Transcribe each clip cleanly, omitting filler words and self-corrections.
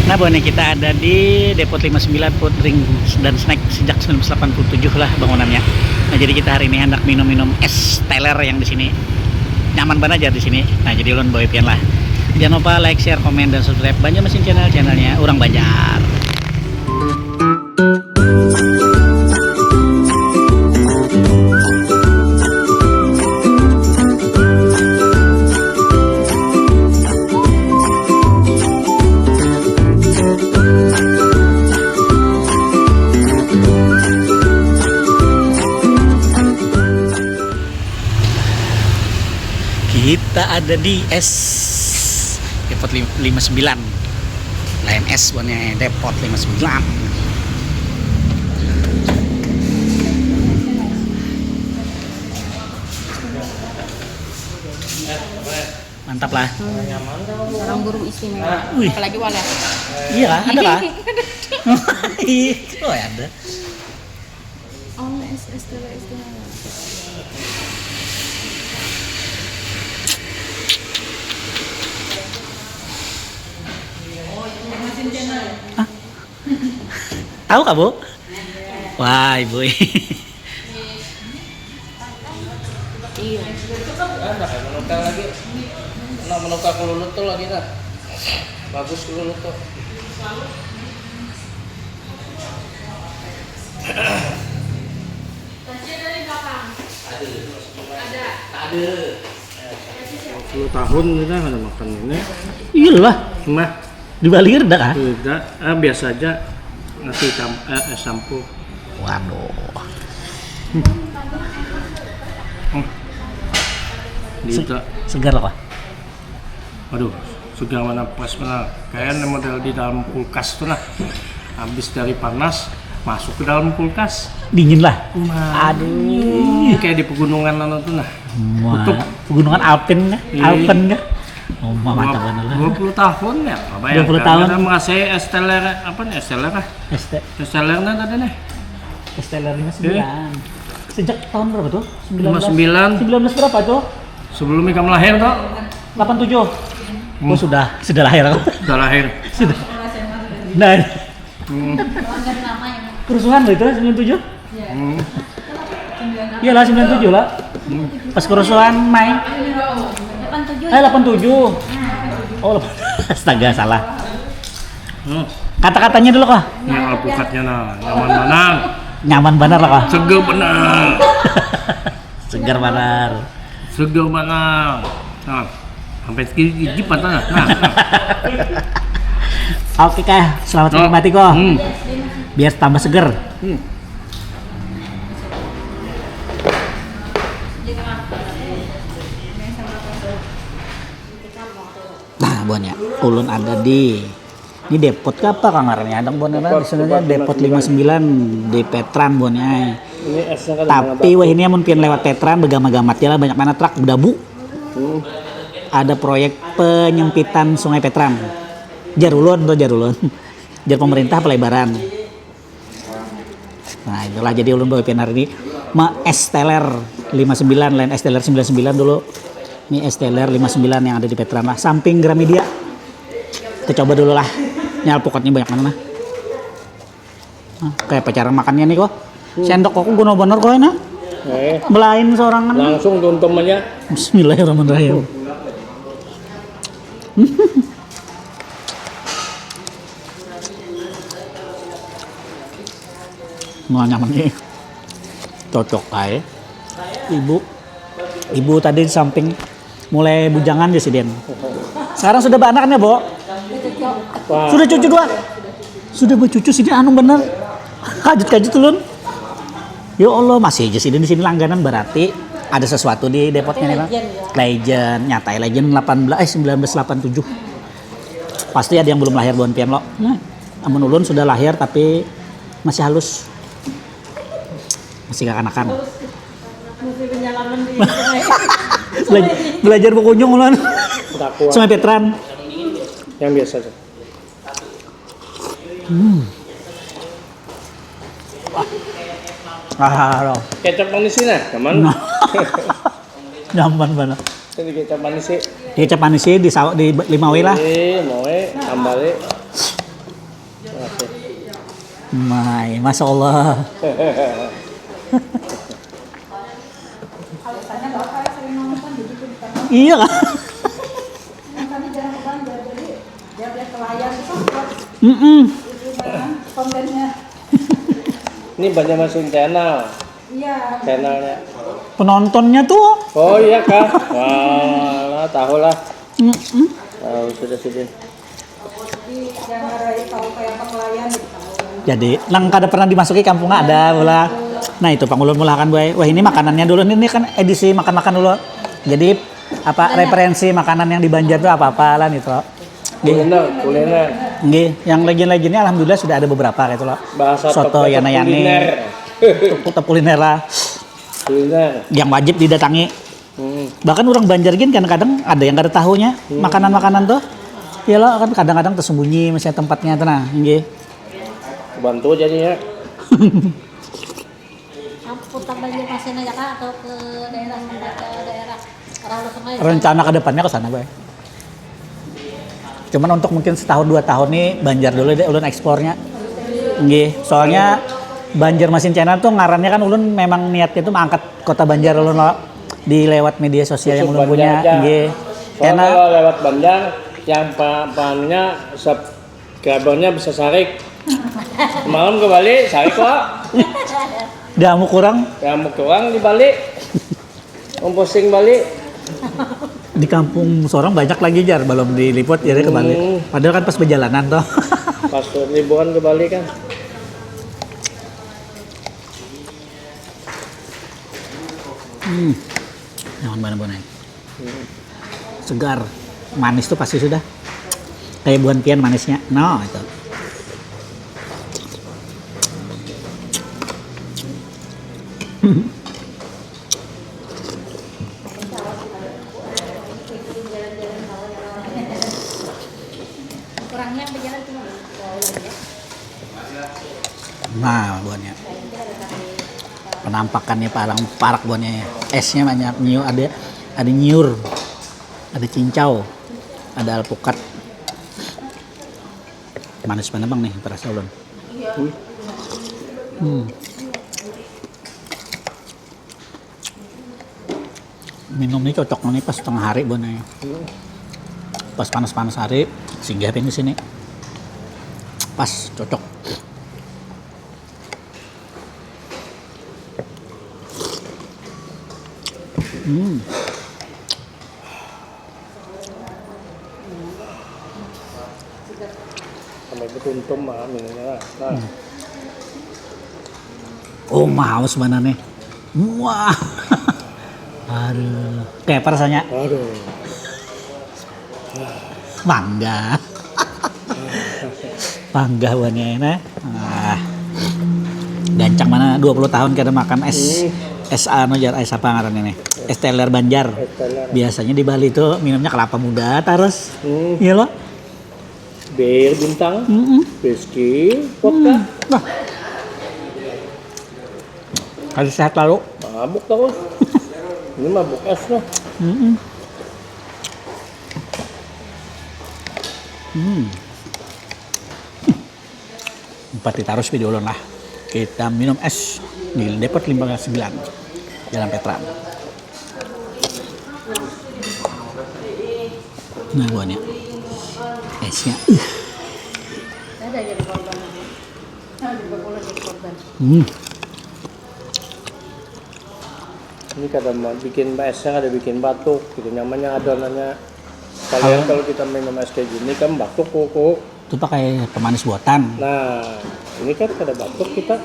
Nah, Bone, kita ada di Depot 59 Food Drink dan Snack sejak 1987 lah bangunannya. Nah, jadi kita hari ini hendak minum-minum es teler yang di sini. Nyaman banget aja di sini. Nah, jadi ulun bawa pian lah. Jangan lupa like, share, komen, dan subscribe Banjarmasin channelnya Urang Banjar. Kita ada di Depot 59 lain S warnanya Depot 59. Mantap lah. Orang guru istimewa. Wih. Apalagi wala. Iya lah, ada lah. Oh ya ada. Oh, istimewa. Tahu kah, Bu? Wah, Ibu. Iya. Ada kayak menukar lagi. Nak menukar kelulut tuh lagi nah. Bagus kelulut tuh. Ada. 10 tahun kita nggak ada makan ini. Iyalah, Mah di Bali ada kah? tidak, biasa aja ngasih sampo. Waduh. Gitu. Segar lah, Pak. Aduh, sudah mana pas mana. Kayaknya model di dalam kulkas tuh nah. Habis dari panas masuk ke dalam kulkas. Dingin lah. Nah, Aduh. kayak di pegunungan tuh nah. Wah, Tutup. pegunungan Alpen nggak? Iya. Alpen nggak? Oh, mantap banget lah. 20 tahun ya. 20 tahun. Kita mengasih es teler apa nih? Es teler ah. Es telernya tadi nih. Esteller 59. Sejak tahun berapa tuh? 59. 19 berapa tuh? Sebelum Ika lahir tuh. 87. Oh, sudah lahir aku. Udah lahir. Sudah. Nah, Hmm. kerusuhan loh itu 97? Hmm. Iyalah 97 lah. Pas kerusuhan Mei. 87. Oh, astaga salah. Hmm. Kata-katanya dulu kah? Ini alpukatnya nah, nyaman mana? Nyaman benar lah kah? Seger benar. Segar benar. Seger mana? Nah, sampai segigi patah nah. Nah. Oke kah, selamat Oh. menikmati kok. Hmm. Biar tambah seger. Hmm. Nah, Bon ya, ulun ada di ini depot ke apa kang ngarannya? Ada Bon ada di sana depot 59 di Petran Bon ya. Ini esnya kan Tapi wah ini amun pian lewat Petran begama-gamat ya lah banyak mana truk dabu. Hmm. Ada proyek penyempitan Sungai Petran. Jarulun atau Jarulun. Jar pemerintah pelebaran. Nah, itulah jadi ulun bawa pian hari ini es teler 59 lain es teler 99 dulu. Ini es teler 59 yang ada di Petran lah, samping Gramedia. Kita coba dulu lah. Ini alpukatnya banyak mana nah. Nah, kayak pacaran makannya nih kok. Sendok kok guna bener kok ini. Belain seorang kan. Langsung tuntum aja. Bismillahirrahmanirrahim. Nggak nyaman nih. Cocok aja. Ibu tadi di samping mulai bujangan ya si Den. Sekarang sudah beranak ya, Bo? Wah. Sudah cucu dua. Sudah bercucu sini anu bener. Kajut-kajut ulun. Ya Allah, masih aja sih di sini langganan berarti ada sesuatu di depotnya nih, Bang. Legend, nyatai legend 1987. Pasti ada yang belum lahir Bon pian lo. Nah, amun ulun sudah lahir tapi masih halus. Masih kekanakan. Belajar berkunjung ulun. Sungai Petran. Yang biasa aja. Ah, Kecap manis sih nah, teman. nyaman banget. Ini kecap manis sih. Kecap manis sih di 5W lah. Mau tambah Masya Allah. Biasanya bapak sering nonton begitu di kantor. Iya kan? Kami jarang belanja, jadi dia lihat ke layar itu buat Mm-mm. itu kan kontennya. Ini banyak masukin channel. Iya. Channelnya. Penontonnya tuh. Oh iya kah? Wah, tahu lah. Mm-mm. Tahu sudah. Jadi jangan raya tahu kayak apa pelayan gitu. Jadi nang kada pernah dimasuki kampung ada bola. Nah itu pangulun mula kan boy. Wah ini makanannya dulu, ini kan edisi makan-makan dulu. Jadi apa referensi makanan yang di Banjar tuh apa-apa lah itu. Kuliner. Nggih, yang legend-legendnya alhamdulillah sudah ada beberapa kayak itu loh. Bahasa Soto kuliner. Yana-Yani, tetap kuliner lah. Kuliner. Yang wajib didatangi. Bahkan orang Banjar gini kadang-kadang ada yang kada tahunya makanan-makanan tuh. Ya lo kan kadang-kadang tersembunyi misalnya tempatnya tuh nah, nggih. Bantu jadinya. Putar Banjar masih aja kah atau ke daerah Sungai? Rencana ke depannya ke sana, Boy. Cuman untuk mungkin setahun 2 tahun nih Banjar dulu deh ulun ekspornya. Nggih, soalnya Banjar Masin Channel tuh ngarannya kan ulun memang niatnya tuh mengangkat kota Banjar ulun lo di lewat media sosial yang ulun punya. Nggih. Soalnya kalau lewat Banjar yang pahamnya subscribernya bisa sarik. Malam ke Bali, sarik kok. Damu kurang Kamu kurang di Bali. Posting Bali. di kampung seorang banyak lagi jar belum diliput jadi ke Bali. Padahal kan pas perjalanan tuh. Pas liburan ke Bali kan. Jangan mana-mana. Segar, manis tuh pasti sudah. Kayak buah pian manisnya. No, itu. Kurangnya berjalan cuma Nah, buahnya. Penampakannya parak buahnya. Esnya banyak, ada nyiur, ada cincau, ada alpukat. Manis mana bang nih, terasa ulun. Minum ini cocok nih pas tengah hari buahnya. Pas panas-panas hari, singgah di sini. Pas cocok. Sampai ketuntum mah minumnya lah. Nah. Oh, mau sebenarnya. Wah. Aduh, kayak apa rasanya? Aduh. Bangga. Bangga buahnya nah. Gancang mana 20 tahun kada makan es anu jar es apa ngarannya nih? Es teler Banjar. Teler. Biasanya di Bali tuh minumnya kelapa muda terus. Iya loh. Bir bintang, whisky, vodka. Nah. Harus sehat lalu. Mabuk terus. Ini mabuk es loh. Empat ditaruh video ulun lah. Kita minum es di Depot 59 Jalan Petran. Nah buahnya, esnya. ada jadi korban. Ada berbola jadi korban. Ini kadang bikin esnya ada bikin batuk, gitu nyamannya adonannya. Kalian kalau kita minum es kayak gini kan batuk kok. Itu pakai pemanis buatan. Nah, ini kan ada batuk kita.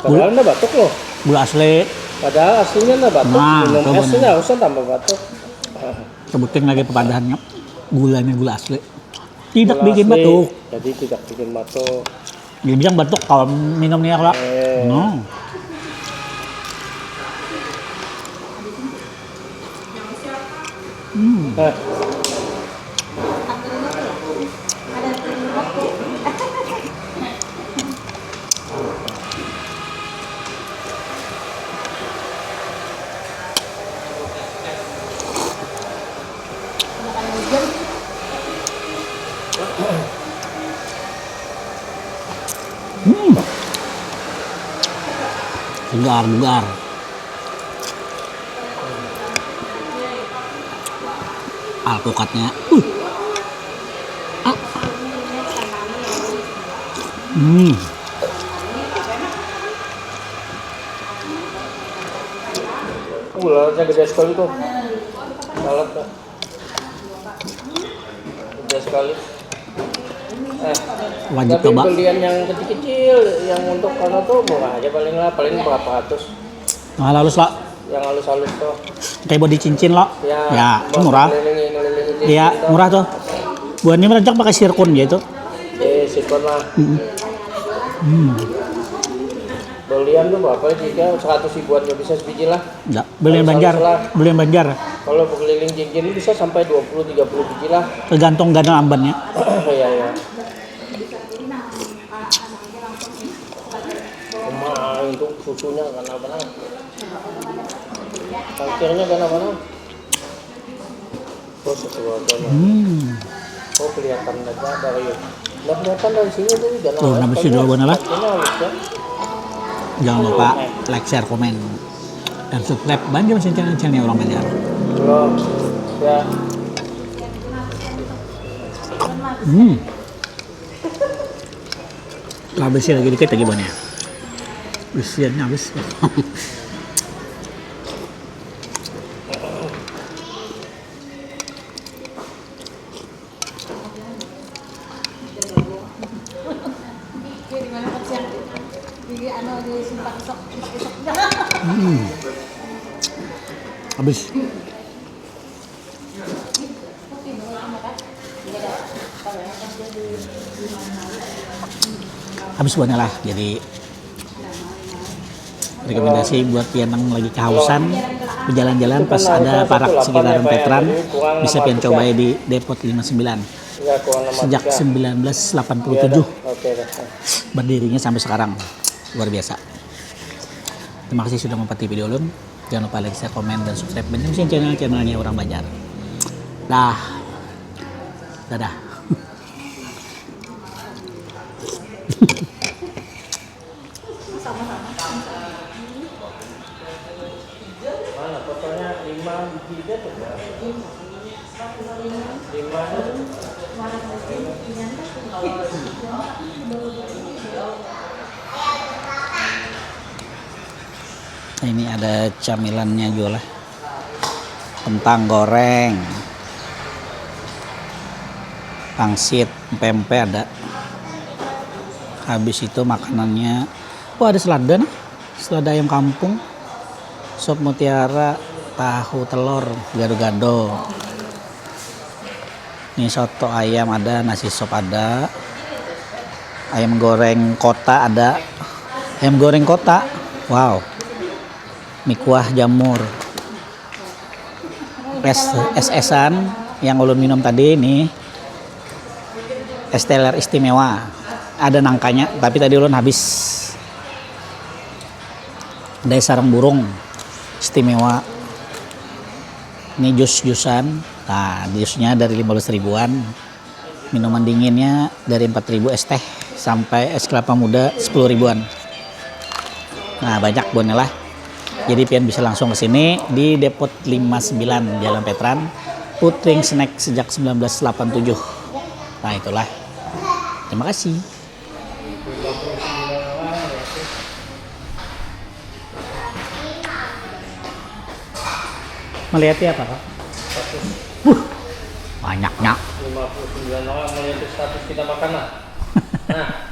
Padahal enggak batuk loh. Gula asli. Padahal aslinya enggak batuk. Nah, Minum coba esnya nih. harusnya tambah batuk. Sebutin lagi pepadahannya. Gulanya gula asli. Tidak Gula bikin asli, batuk. Jadi tidak bikin batuk. Dia bilang batuk kalau minumnya kalau. No. Nah, Segar. Alpukatnya. Ah. Ularnya gede sekali tuh. Salad tuh. Gede sekali. Wajib Tapi coba. belian yang kecil-kecil, yang untuk karena tuh murah aja paling berapa ratus. Nah, halus lah. Yang halus-halus tuh. Kayak body cincin lo. Ya, itu murah. Ngelilingi Iya, gitu. murah tuh. Buahnya merencok pakai sirkun gitu. Sikon lah. Belian tuh berapa jika 100 ribuan nggak bisa sebiji lah. Enggak, belian Banjar. Belian Banjar. Kalau keliling cincin bisa sampai 20-30 biji lah. Tergantung ganda ambannya. Iya. Cuma itu susunya karena apa? Parkirnya karena apa? Oh sesuatu. Oh kelihatan aja dari. Nggak kelihatan dari sini tuh karena. Tuh, nabis dulu bener lah. Parkirnya halus ya. Jangan lupa like, share, komen, dan subscribe Banjar channel orang Banjar. Belum. Ya. Habisnya lagi dikit lagi banyak. Usianya habis. Di mana kecil? Di simpak isok. Habis. Habis buahnya lah. Jadi rekomendasi buat pian yang lagi kehausan berjalan-jalan pas ada parak sekitaran Petran, bisa pian coba di Depot 59 Enggak kurang sejak 1987 Oke. berdirinya sampai sekarang. Luar biasa. Terima kasih sudah mempati video ulun. Jangan lupa like, share, komen, dan subscribe Banjar channelnya orang Banjar. Dadah. Mana totalnya 5 biji tuh ya? 5 Ini ada camilannya juga lah. Kentang goreng, pangsit, pempek ada. Habis itu makanannya, ada selada nih, selada ayam kampung, sop mutiara, tahu telur, gado-gado. Ini soto ayam ada, nasi sop ada, ayam goreng kota ada, ayam goreng kota, wow. Mie kuah jamur, es-esan yang ulun minum tadi ini es teler istimewa, ada nangkanya tapi tadi ulun habis. Ada sarang burung istimewa, ini jus-jusan. Nah, jusnya dari 15 ribuan, minuman dinginnya dari 4.000 es teh sampai es kelapa muda 10 ribuan. Nah, banyak bonnya lah. Jadi pian bisa langsung ke sini di Depot 59 Jalan Petran, Putring Snack sejak 1987. Nah, itulah. Terima kasih. Melihatnya apa, Pak? Banyaknya. 59 orang melihat status kita makan lah. Nah,